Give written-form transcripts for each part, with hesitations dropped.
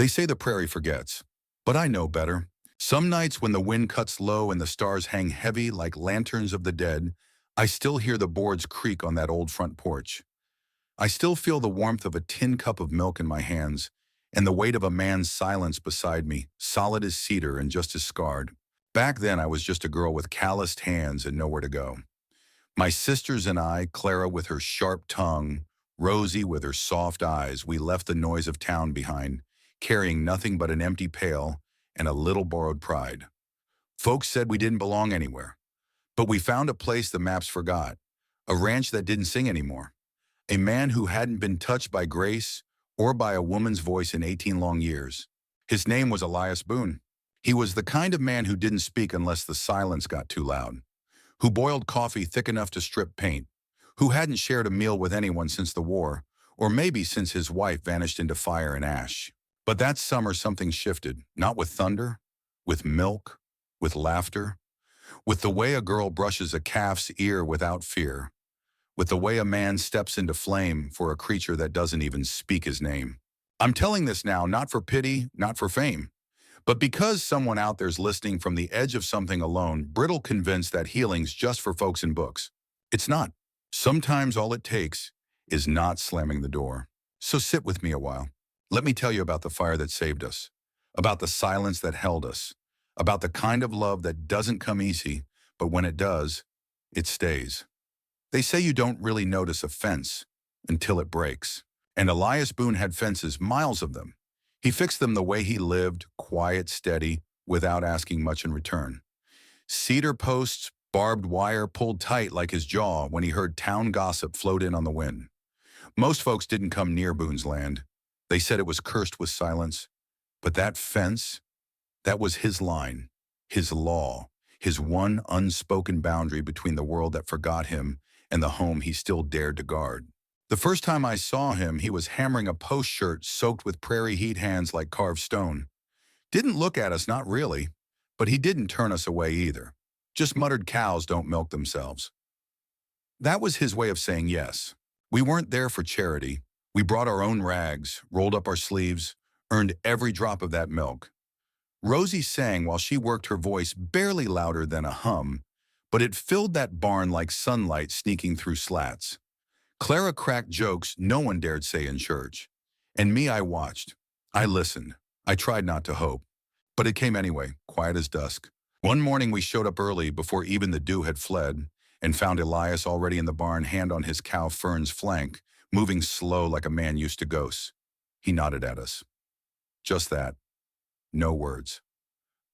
They say the prairie forgets, but I know better. Some nights when the wind cuts low and the stars hang heavy like lanterns of the dead, I still hear the boards creak on that old front porch. I still feel the warmth of a tin cup of milk in my hands and the weight of a man's silence beside me, solid as cedar and just as scarred. Back then, I was just a girl with calloused hands and nowhere to go. My sisters and I, Clara with her sharp tongue, Rosie with her soft eyes, we left the noise of town behind, carrying nothing but an empty pail and a little borrowed pride. Folks said we didn't belong anywhere, but we found a place the maps forgot, a ranch that didn't sing anymore, a man who hadn't been touched by grace or by a woman's voice in 18 long years. His name was Elias Boone. He was the kind of man who didn't speak unless the silence got too loud, who boiled coffee thick enough to strip paint, who hadn't shared a meal with anyone since the war, or maybe since his wife vanished into fire and ash. But that summer something shifted, not with thunder, with milk, with laughter, with the way a girl brushes a calf's ear without fear, with the way a man steps into flame for a creature that doesn't even speak his name. I'm telling this now not for pity, not for fame, but because someone out there's listening from the edge of something alone, brittle convinced that healing's just for folks in books. It's not. Sometimes all it takes is not slamming the door. So sit with me a while. Let me tell you about the fire that saved us, about the silence that held us, about the kind of love that doesn't come easy, but when it does, it stays. They say you don't really notice a fence until it breaks. And Elias Boone had fences, miles of them. He fixed them the way he lived, quiet, steady, without asking much in return. Cedar posts, barbed wire pulled tight like his jaw when he heard town gossip float in on the wind. Most folks didn't come near Boone's land. They said it was cursed with silence. But that fence, that was his line, his law, his one unspoken boundary between the world that forgot him and the home he still dared to guard. The first time I saw him, he was hammering a post shirt soaked with prairie heat hands like carved stone. Didn't look at us, not really, but he didn't turn us away either. Just muttered cows don't milk themselves. That was his way of saying yes. We weren't there for charity. We brought our own rags, rolled up our sleeves, earned every drop of that milk. Rosie sang while she worked her voice barely louder than a hum, but it filled that barn like sunlight sneaking through slats. Clara cracked jokes no one dared say in church. And me, I watched. I listened. I tried not to hope. But it came anyway, quiet as dusk. One morning we showed up early before even the dew had fled and found Elias already in the barn, hand on his cow Fern's flank, moving slow like a man used to ghosts. He nodded at us. Just that. No words.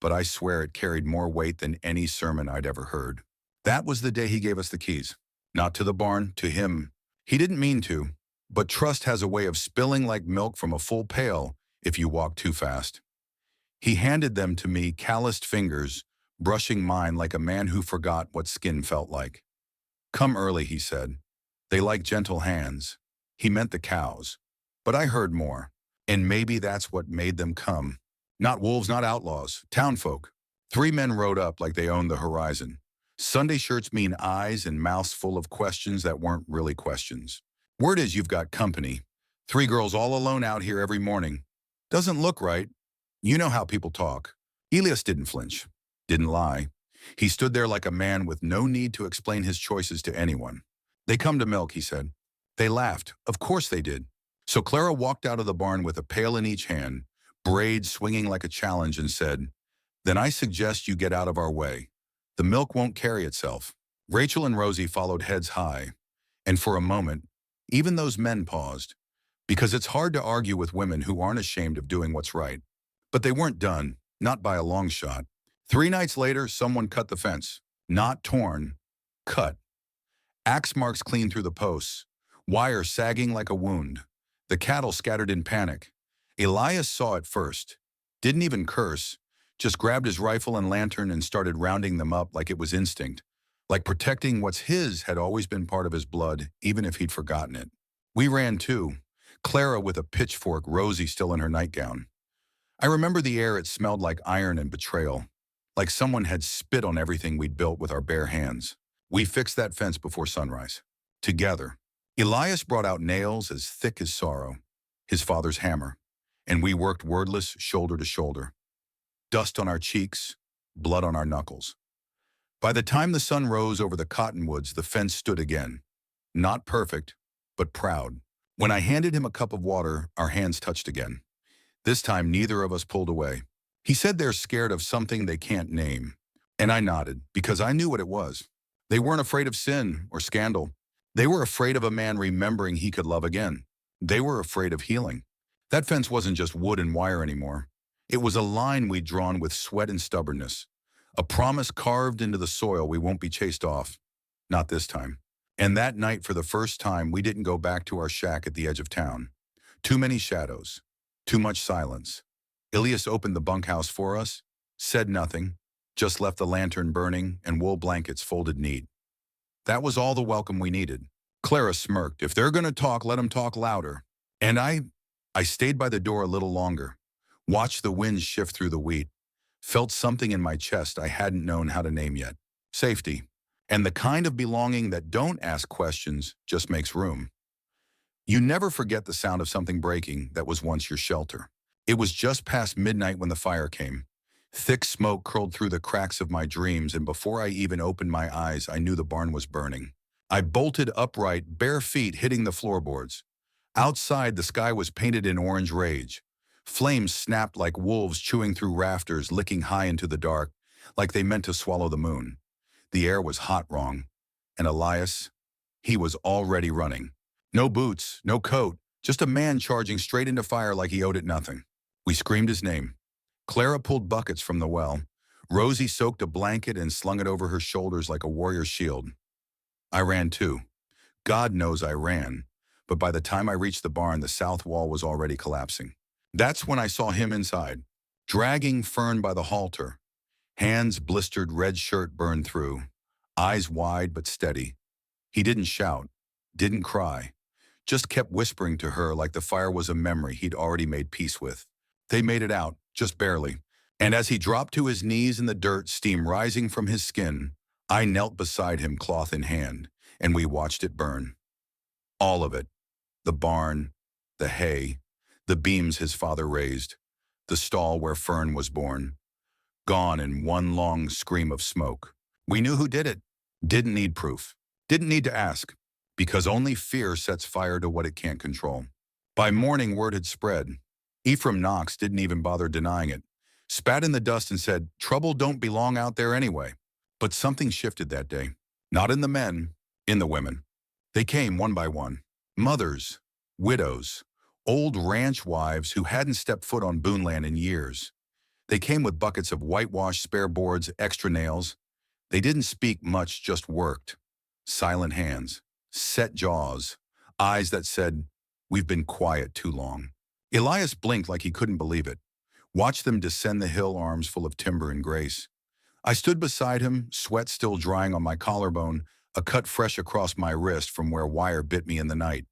But I swear it carried more weight than any sermon I'd ever heard. That was the day he gave us the keys. Not to the barn, to him. He didn't mean to, but trust has a way of spilling like milk from a full pail if you walk too fast. He handed them to me, calloused fingers, brushing mine like a man who forgot what skin felt like. Come early, he said. They like gentle hands. He meant the cows. But I heard more, and maybe that's what made them come. Not wolves, not outlaws, townfolk. 3 men rode up like they owned the horizon. Sunday shirts mean eyes and mouths full of questions that weren't really questions. Word is you've got company. 3 girls all alone out here every morning. Doesn't look right. You know how people talk. Elias didn't flinch. Didn't lie. He stood there like a man with no need to explain his choices to anyone. They come to milk, he said. They laughed. Of course they did. So Clara walked out of the barn with a pail in each hand, braids swinging like a challenge, and said, "Then I suggest you get out of our way. The milk won't carry itself." Rachel and Rosie followed heads high, and for a moment, even those men paused, because it's hard to argue with women who aren't ashamed of doing what's right. But they weren't done, not by a long shot. 3 nights later, someone cut the fence. Not torn, cut. Axe marks clean through the posts, wire sagging like a wound. The cattle scattered in panic. Elias saw it first, didn't even curse, just grabbed his rifle and lantern and started rounding them up like it was instinct, like protecting what's his had always been part of his blood, even if he'd forgotten it. We ran too, Clara with a pitchfork, Rosie still in her nightgown. I remember the air, it smelled like iron and betrayal, like someone had spit on everything we'd built with our bare hands. We fixed that fence before sunrise. Together. Elias brought out nails as thick as sorrow, his father's hammer, and we worked wordless, shoulder to shoulder. Dust on our cheeks, blood on our knuckles. By the time the sun rose over the cottonwoods, the fence stood again. Not perfect, but proud. When I handed him a cup of water, our hands touched again. This time, neither of us pulled away. He said they're scared of something they can't name. And I nodded, because I knew what it was. They weren't afraid of sin or scandal. They were afraid of a man remembering he could love again. They were afraid of healing. That fence wasn't just wood and wire anymore. It was a line we'd drawn with sweat and stubbornness. A promise carved into the soil we won't be chased off. Not this time. And that night, for the first time, we didn't go back to our shack at the edge of town. Too many shadows. Too much silence. Ilias opened the bunkhouse for us, said nothing, just left the lantern burning and wool blankets folded neat. That was all the welcome we needed. Clara smirked. If they're going to talk, let them talk louder. And I stayed by the door a little longer, watched the wind shift through the wheat, felt something in my chest I hadn't known how to name yet. Safety. And the kind of belonging that don't ask questions, just makes room. You never forget the sound of something breaking that was once your shelter. It was just past midnight when the fire came. Thick smoke curled through the cracks of my dreams, and before I even opened my eyes, I knew the barn was burning. I bolted upright, bare feet hitting the floorboards. Outside, the sky was painted in orange rage. Flames snapped like wolves chewing through rafters, licking high into the dark, like they meant to swallow the moon. The air was hot wrong. And Elias, he was already running. No boots, no coat, just a man charging straight into fire like he owed it nothing. We screamed his name. Clara pulled buckets from the well. Rosie soaked a blanket and slung it over her shoulders like a warrior's shield. I ran too. God knows I ran. But by the time I reached the barn, the south wall was already collapsing. That's when I saw him inside, dragging Fern by the halter. Hands blistered, red shirt burned through. Eyes wide but steady. He didn't shout, didn't cry. Just kept whispering to her like the fire was a memory he'd already made peace with. They made it out, just barely. And as he dropped to his knees in the dirt, steam rising from his skin, I knelt beside him, cloth in hand, and we watched it burn. All of it. The barn, the hay, the beams his father raised, the stall where Fern was born. Gone in one long scream of smoke. We knew who did it. Didn't need proof. Didn't need to ask. Because only fear sets fire to what it can't control. By morning, word had spread. Ephraim Knox didn't even bother denying it. Spat in the dust and said, trouble don't belong out there anyway. But something shifted that day. Not in the men, in the women. They came one by one. Mothers, widows, old ranch wives who hadn't stepped foot on Boonland in years. They came with buckets of whitewashed spare boards, extra nails. They didn't speak much, just worked. Silent hands, set jaws, eyes that said, we've been quiet too long. Elias blinked like he couldn't believe it. Watched them descend the hill, arms full of timber and grace. I stood beside him, sweat still drying on my collarbone, a cut fresh across my wrist from where wire bit me in the night.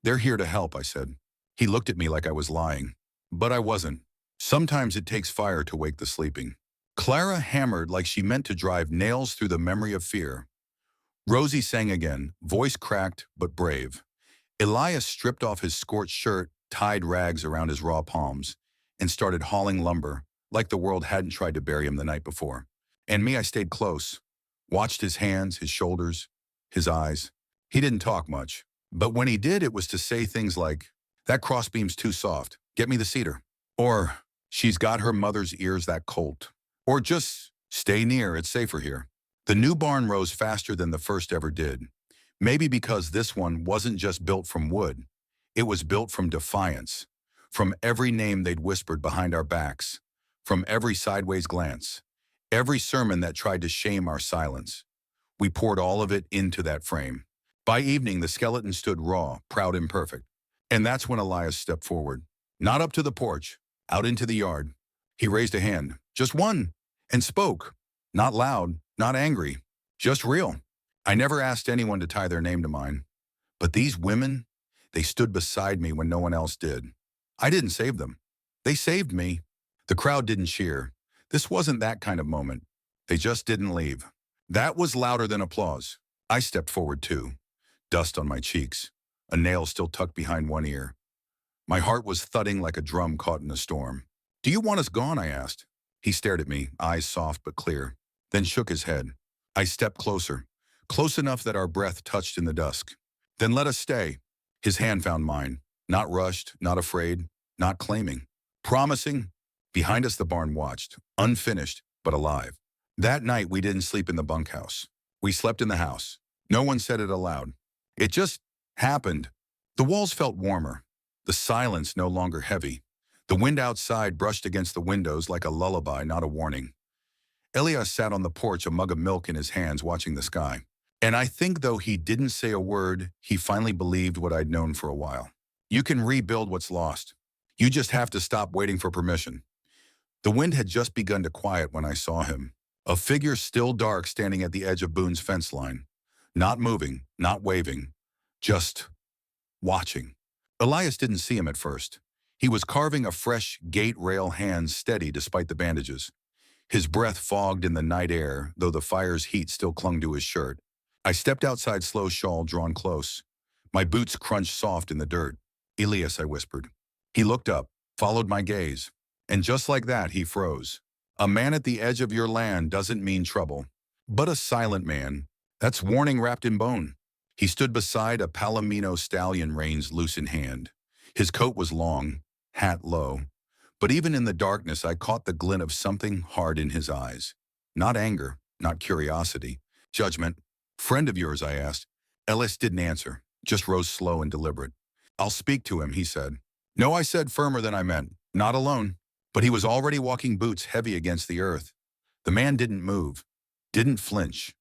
They're here to help, I said. He looked at me like I was lying. But I wasn't. Sometimes it takes fire to wake the sleeping. Clara hammered like she meant to drive nails through the memory of fear. Rosie sang again, voice cracked but brave. Elias stripped off his scorched shirt, tied rags around his raw palms, and started hauling lumber, like the world hadn't tried to bury him the night before. And me, I stayed close, watched his hands, his shoulders, his eyes. He didn't talk much, but when he did, it was to say things like, that crossbeam's too soft, get me the cedar. Or, she's got her mother's ears, that colt. Or just, stay near, it's safer here. The new barn rose faster than the first ever did. Maybe because this one wasn't just built from wood. It was built from defiance, from every name they'd whispered behind our backs, from every sideways glance, every sermon that tried to shame our silence. We poured all of it into that frame. By evening, the skeleton stood raw, proud and perfect. And that's when Elias stepped forward. Not up to the porch, out into the yard. He raised a hand, just one, and spoke. Not loud, not angry, just real. I never asked anyone to tie their name to mine. But these women, they stood beside me when no one else did. I didn't save them. They saved me. The crowd didn't cheer. This wasn't that kind of moment. They just didn't leave. That was louder than applause. I stepped forward too. Dust on my cheeks, a nail still tucked behind one ear. My heart was thudding like a drum caught in a storm. "Do you want us gone?" I asked. He stared at me, eyes soft but clear, then shook his head. I stepped closer, close enough that our breath touched in the dusk. "Then let us stay." His hand found mine, not rushed, not afraid, not claiming. Promising. Behind us the barn watched, unfinished, but alive. That night we didn't sleep in the bunkhouse. We slept in the house. No one said it aloud. It just happened. The walls felt warmer. The silence no longer heavy. The wind outside brushed against the windows like a lullaby, not a warning. Elias sat on the porch, a mug of milk in his hands, watching the sky. And I think though he didn't say a word, he finally believed what I'd known for a while. You can rebuild what's lost. You just have to stop waiting for permission. The wind had just begun to quiet when I saw him. A figure still dark standing at the edge of Boone's fence line. Not moving, not waving, just watching. Elias didn't see him at first. He was carving a fresh gate rail hand steady despite the bandages. His breath fogged in the night air, though the fire's heat still clung to his shirt. I stepped outside, slow shawl drawn close. My boots crunched soft in the dirt. "Elias," I whispered. He looked up, followed my gaze. And just like that, he froze. A man at the edge of your land doesn't mean trouble. But a silent man, that's warning wrapped in bone. He stood beside a Palomino stallion, reins loose in hand. His coat was long, hat low. But even in the darkness, I caught the glint of something hard in his eyes. Not anger, not curiosity. Judgment. "Friend of yours?" I asked. Ellis didn't answer, just rose slow and deliberate. "I'll speak to him," he said. "No," I said, firmer than I meant. "Not alone." But he was already walking, boots heavy against the earth. The man didn't move, didn't flinch,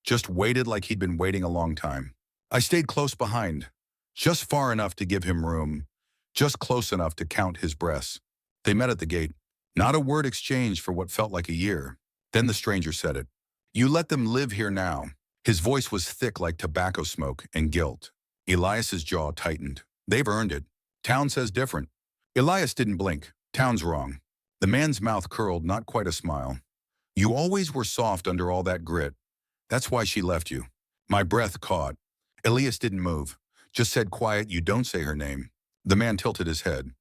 just waited like he'd been waiting a long time. I stayed close behind, just far enough to give him room, just close enough to count his breaths. They met at the gate. Not a word exchanged for what felt like a year. Then the stranger said it. "You let them live here now." His voice was thick like tobacco smoke and guilt. Elias's jaw tightened. "They've earned it. Town says different." Elias didn't blink. "Town's wrong." The man's mouth curled, not quite a smile. "You always were soft under all that grit. That's why she left you." My breath caught. Elias didn't move, just said quiet, "You don't say her name." The man tilted his head.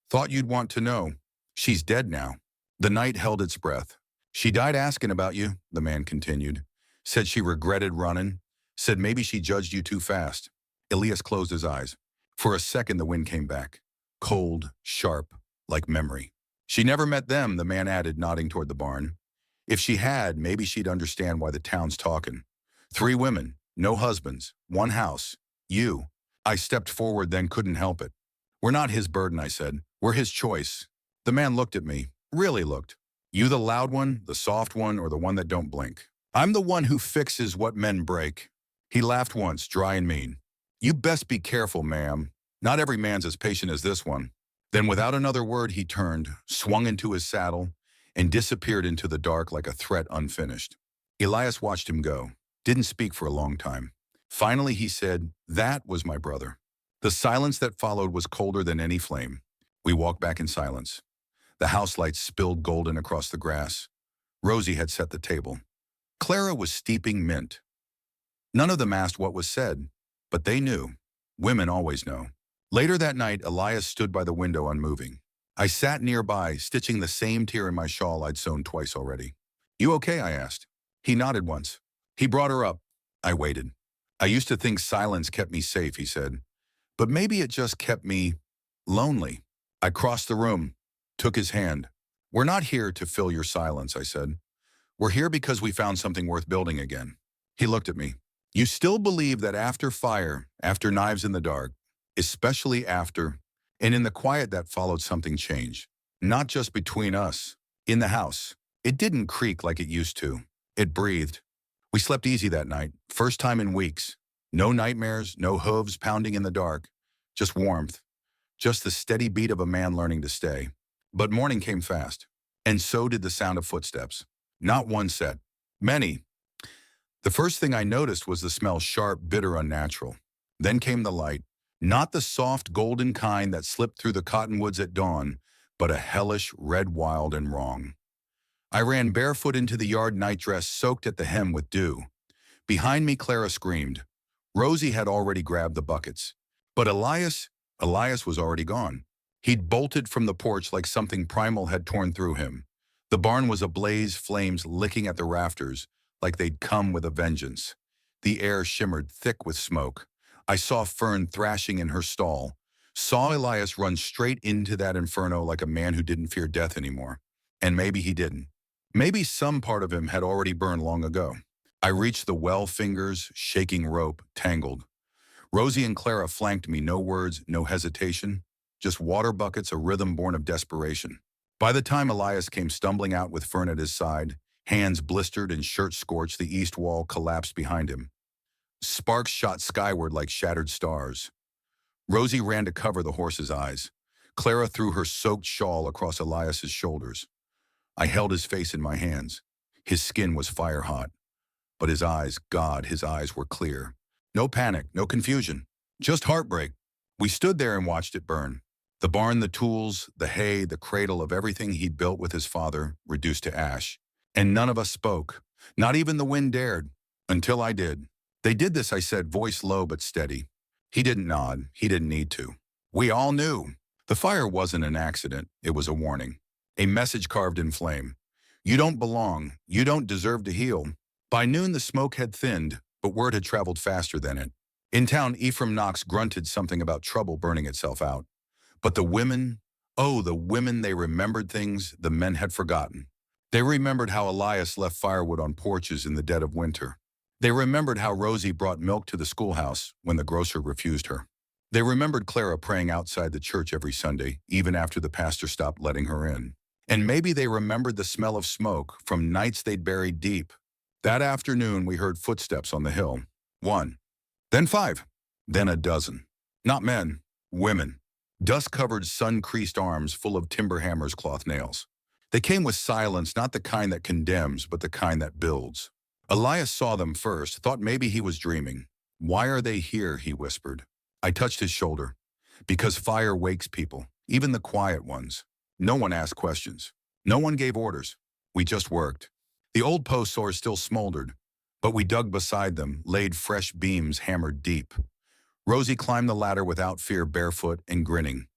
"Thought you'd want to know. She's dead now." The night held its breath. "She died asking about you," the man continued. "Said she regretted running. Said maybe she judged you too fast." Elias closed his eyes. For a second the wind came back. Cold, sharp, like memory. "She never met them," the man added, nodding toward the barn. "If she had, maybe she'd understand why the town's talking. 3 women, no husbands, 1 house. You." I stepped forward, then couldn't help it. "We're not his burden," I said. "We're his choice." The man looked at me, really looked. "You the loud one, the soft one, or the one that don't blink?" "I'm the one who fixes what men break." He laughed once, dry and mean. "You best be careful, ma'am. Not every man's as patient as this one." Then without another word he turned, swung into his saddle, and disappeared into the dark like a threat unfinished. Elias watched him go, didn't speak for a long time. Finally he said, "That was my brother." The silence that followed was colder than any flame. We walked back in silence. The house lights spilled golden across the grass. Rosie had set the table. Clara was steeping mint. None of them asked what was said, but they knew. Women always know. Later that night, Elias stood by the window unmoving. I sat nearby, stitching the same tear in my shawl I'd sewn twice already. "You okay?" I asked. He nodded once. "He brought her up." I waited. "I used to think silence kept me safe," he said. "But maybe it just kept me lonely." I crossed the room, took his hand. "We're not here to fill your silence," I said. "We're here because we found something worth building again." He looked at me. "You still believe that after fire, after knives in the dark, especially after," and in the quiet that followed something changed. Not just between us. In the house. It didn't creak like it used to. It breathed. We slept easy that night, first time in weeks. No nightmares, no hooves pounding in the dark. Just warmth. Just the steady beat of a man learning to stay. But morning came fast. And so did the sound of footsteps. Not one set. Many. The first thing I noticed was the smell, sharp, bitter, unnatural. Then came the light. Not the soft, golden kind that slipped through the cottonwoods at dawn, but a hellish, red, wild, and wrong. I ran barefoot into the yard, nightdress soaked at the hem with dew. Behind me, Clara screamed. Rosie had already grabbed the buckets. But Elias, Elias was already gone. He'd bolted from the porch like something primal had torn through him. The barn was ablaze, flames licking at the rafters, like they'd come with a vengeance. The air shimmered thick with smoke. I saw Fern thrashing in her stall, saw Elias run straight into that inferno like a man who didn't fear death anymore. And maybe he didn't. Maybe some part of him had already burned long ago. I reached the well fingers, shaking rope, tangled. Rosie and Clara flanked me, no words, no hesitation, just water buckets, a rhythm born of desperation. By the time Elias came stumbling out with Fern at his side, hands blistered and shirt scorched, the east wall collapsed behind him. Sparks shot skyward like shattered stars. Rosie ran to cover the horse's eyes. Clara threw her soaked shawl across Elias's shoulders. I held his face in my hands. His skin was fire hot. But his eyes, God, his eyes were clear. No panic, no confusion, just heartbreak. We stood there and watched it burn. The barn, the tools, the hay, the cradle of everything he'd built with his father, reduced to ash. And none of us spoke. Not even the wind dared. Until I did. They did this, I said, voice low but steady. He didn't nod. He didn't need to. We all knew. The fire wasn't an accident. It was a warning. A message carved in flame. You don't belong. You don't deserve to heal. By noon, the smoke had thinned, but word had traveled faster than it. In town, Ephraim Knox grunted something about trouble burning itself out. But the women, oh, the women, they remembered things the men had forgotten. They remembered how Elias left firewood on porches in the dead of winter. They remembered how Rosie brought milk to the schoolhouse when the grocer refused her. They remembered Clara praying outside the church every Sunday, even after the pastor stopped letting her in. And maybe they remembered the smell of smoke from nights they'd buried deep. That afternoon, we heard footsteps on the hill. 1, then 5, then a dozen. Not men, women. Dust-covered, sun-creased arms full of timber hammers, cloth nails. They came with silence, not the kind that condemns, but the kind that builds. Elias saw them first, thought maybe he was dreaming. Why are they here, he whispered. I touched his shoulder. Because fire wakes people, even the quiet ones. No one asked questions. No one gave orders. We just worked. The old post sores still smoldered, but we dug beside them, laid fresh beams hammered deep. Rosie climbed the ladder without fear, barefoot and grinning.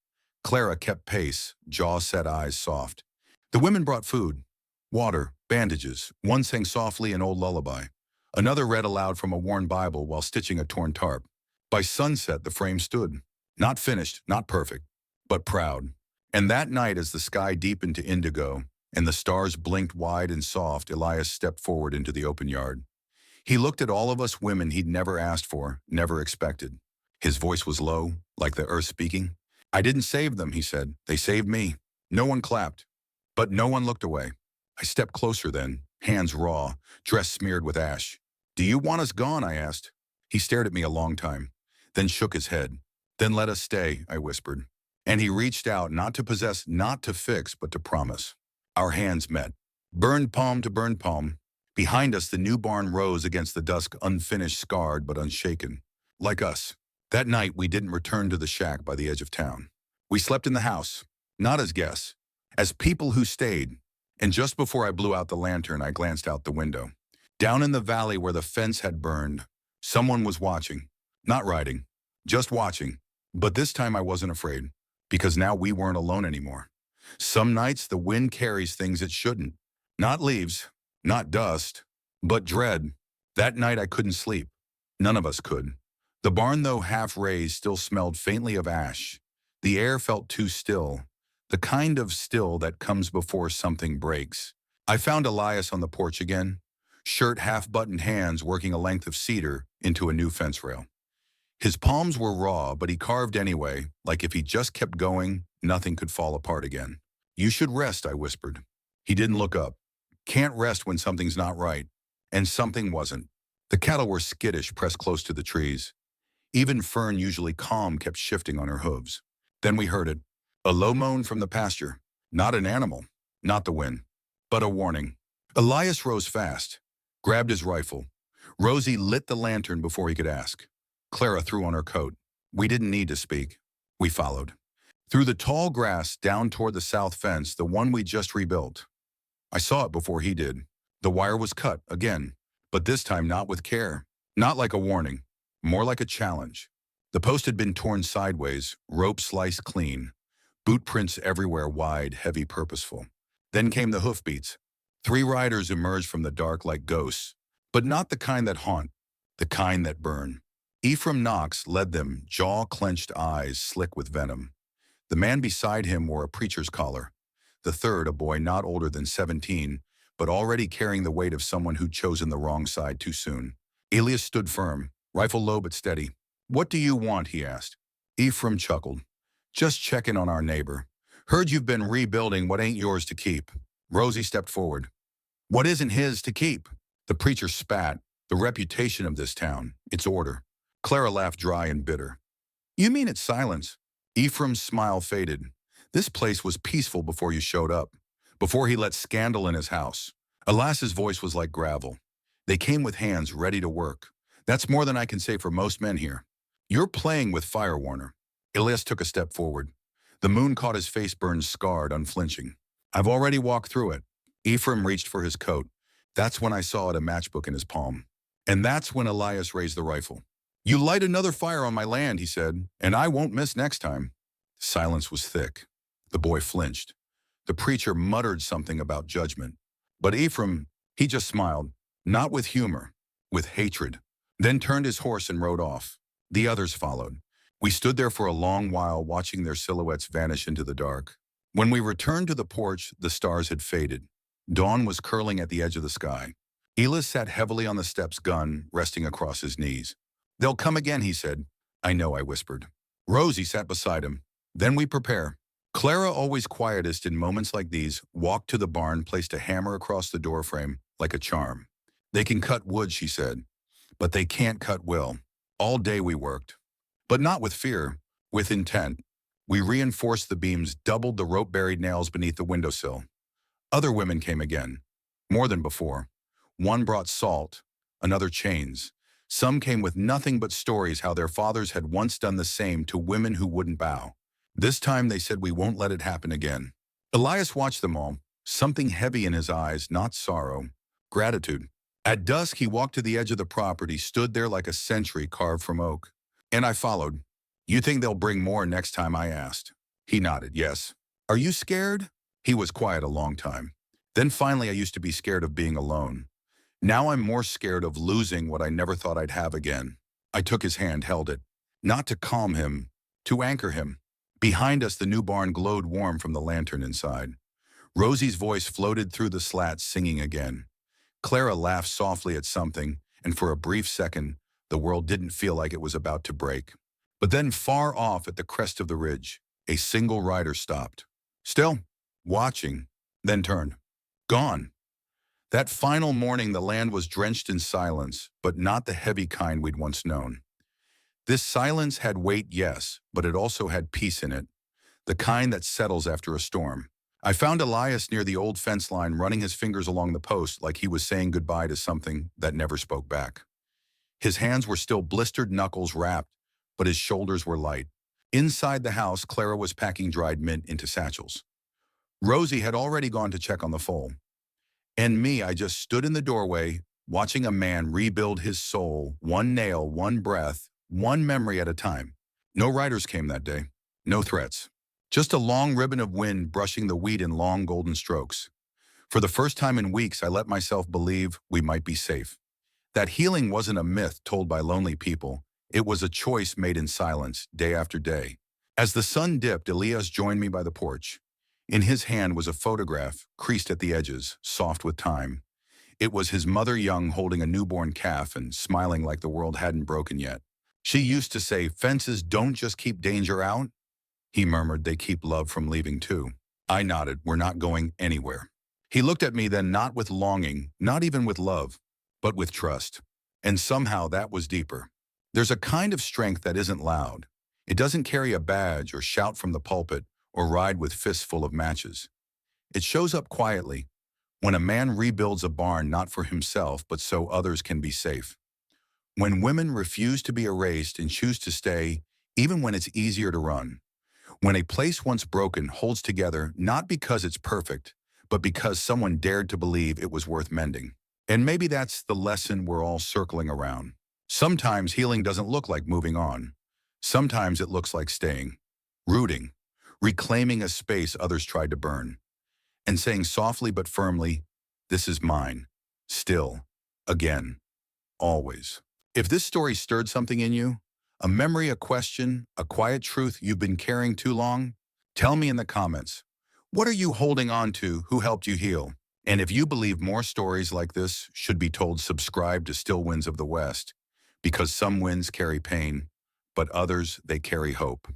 Clara kept pace, jaw set, eyes soft. The women brought food, water, bandages. One sang softly an old lullaby. Another read aloud from a worn Bible while stitching a torn tarp. By sunset, the frame stood. Not finished, not perfect, but proud. And that night, as the sky deepened to indigo and the stars blinked wide and soft, Elias stepped forward into the open yard. He looked at all of us women he'd never asked for, never expected. His voice was low, like the earth speaking. I didn't save them, he said. They saved me. No one clapped. But no one looked away. I stepped closer then, hands raw, dress smeared with ash. Do you want us gone? I asked. He stared at me a long time, then shook his head. Then let us stay, I whispered. And he reached out, not to possess, not to fix, but to promise. Our hands met. Burned palm to burned palm. Behind us, the new barn rose against the dusk, unfinished, scarred, but unshaken. Like us. That night, we didn't return to the shack by the edge of town. We slept in the house, not as guests, as people who stayed. And just before I blew out the lantern, I glanced out the window. Down in the valley where the fence had burned, someone was watching. Not riding, just watching. But this time I wasn't afraid, because now we weren't alone anymore. Some nights the wind carries things it shouldn't. Not leaves, not dust, but dread. That night I couldn't sleep. None of us could. The barn, though half raised, still smelled faintly of ash. The air felt too still, the kind of still that comes before something breaks. I found Elias on the porch again, shirt half-buttoned, hands working a length of cedar into a new fence rail. His palms were raw, but he carved anyway, like if he just kept going, nothing could fall apart again. You should rest, I whispered. He didn't look up. Can't rest when something's not right. And something wasn't. The cattle were skittish, pressed close to the trees. Even Fern, usually calm, kept shifting on her hooves. Then we heard it. A low moan from the pasture. Not an animal, not the wind, but a warning. Elias rose fast, grabbed his rifle. Rosie lit the lantern before he could ask. Clara threw on her coat. We didn't need to speak. We followed. Through the tall grass, down toward the south fence, the one we just rebuilt. I saw it before he did. The wire was cut, again, but this time not with care. Not like a warning, more like a challenge. The post had been torn sideways, rope sliced clean, boot prints everywhere wide, heavy, purposeful. Then came the hoofbeats. 3 riders emerged from the dark like ghosts, but not the kind that haunt, the kind that burn. Ephraim Knox led them, jaw-clenched eyes slick with venom. The man beside him wore a preacher's collar. The third, a boy not older than 17, but already carrying the weight of someone who'd chosen the wrong side too soon. Elias stood firm, rifle low but steady. "What do you want?" he asked. Ephraim chuckled. "Just checking on our neighbor. Heard you've been rebuilding what ain't yours to keep." Rosie stepped forward. "What isn't his to keep?" The preacher spat. "The reputation of this town, its order." Clara laughed dry and bitter. "You mean its silence?" Ephraim's smile faded. "This place was peaceful before you showed up, before he let scandal in his house." Elias's voice was like gravel. "They came with hands ready to work. That's more than I can say for most men here." "You're playing with fire, Warner." Elias took a step forward. The moon caught his face burned scarred, unflinching. "I've already walked through it." Ephraim reached for his coat. That's when I saw it, a matchbook in his palm. And that's when Elias raised the rifle. "You light another fire on my land," he said, "and I won't miss next time." Silence was thick. The boy flinched. The preacher muttered something about judgment. But Ephraim, he just smiled, not with humor, with hatred, then turned his horse and rode off. The others followed. We stood there for a long while, watching their silhouettes vanish into the dark. When we returned to the porch, the stars had faded. Dawn was curling at the edge of the sky. Elias sat heavily on the steps, gun resting across his knees. "They'll come again," he said. "I know," I whispered. Rosie sat beside him. "Then we prepare." Clara, always quietest in moments like these, walked to the barn, placed a hammer across the doorframe like a charm. "They can cut wood," she said, "but they can't cut will." All day we worked. But not with fear, with intent. We reinforced the beams, doubled the rope-buried nails beneath the windowsill. Other women came again, more than before. One brought salt, another chains. Some came with nothing but stories how their fathers had once done the same to women who wouldn't bow. This time they said, "We won't let it happen again." Elias watched them all, something heavy in his eyes, not sorrow, gratitude. At dusk he walked to the edge of the property, stood there like a sentry carved from oak. And I followed. "You think they'll bring more next time?" I asked. He nodded, "Yes." "Are you scared?" He was quiet a long time. Then finally I used to be scared of being alone. Now I'm more scared of losing what I never thought I'd have again. I took his hand, held it. Not to calm him, to anchor him. Behind us the new barn glowed warm from the lantern inside. Rosie's voice floated through the slats, singing again. Clara laughed softly at something, and for a brief second, the world didn't feel like it was about to break. But then far off at the crest of the ridge, a single rider stopped. Still, watching, then turned. Gone. That final morning the land was drenched in silence, but not the heavy kind we'd once known. This silence had weight, yes, but it also had peace in it, the kind that settles after a storm. I found Elias near the old fence line, running his fingers along the post like he was saying goodbye to something that never spoke back. His hands were still blistered, knuckles wrapped, but his shoulders were light. Inside the house, Clara was packing dried mint into satchels. Rosie had already gone to check on the foal. And me, I just stood in the doorway, watching a man rebuild his soul, one nail, one breath, one memory at a time. No riders came that day, no threats. Just a long ribbon of wind brushing the wheat in long golden strokes. For the first time in weeks, I let myself believe we might be safe. That healing wasn't a myth told by lonely people. It was a choice made in silence, day after day. As the sun dipped, Elias joined me by the porch. In his hand was a photograph, creased at the edges, soft with time. It was his mother young, holding a newborn calf and smiling like the world hadn't broken yet. She used to say, "Fences don't just keep danger out." He murmured, "They keep love from leaving too." I nodded, "We're not going anywhere." He looked at me then, not with longing, not even with love, but with trust. And somehow that was deeper. There's a kind of strength that isn't loud. It doesn't carry a badge or shout from the pulpit or ride with fists full of matches. It shows up quietly, when a man rebuilds a barn not for himself but so others can be safe. When women refuse to be erased and choose to stay, even when it's easier to run. When a place once broken holds together not because it's perfect, but because someone dared to believe it was worth mending. And maybe that's the lesson we're all circling around. Sometimes healing doesn't look like moving on. Sometimes it looks like staying, rooting, reclaiming a space others tried to burn, and saying softly but firmly, "This is mine, still, again, always." If this story stirred something in you, a memory, a question, a quiet truth you've been carrying too long, tell me in the comments. What are you holding on to? Who helped you heal? And if you believe more stories like this should be told, subscribe to Still Winds of the West, because some winds carry pain, but others, they carry hope.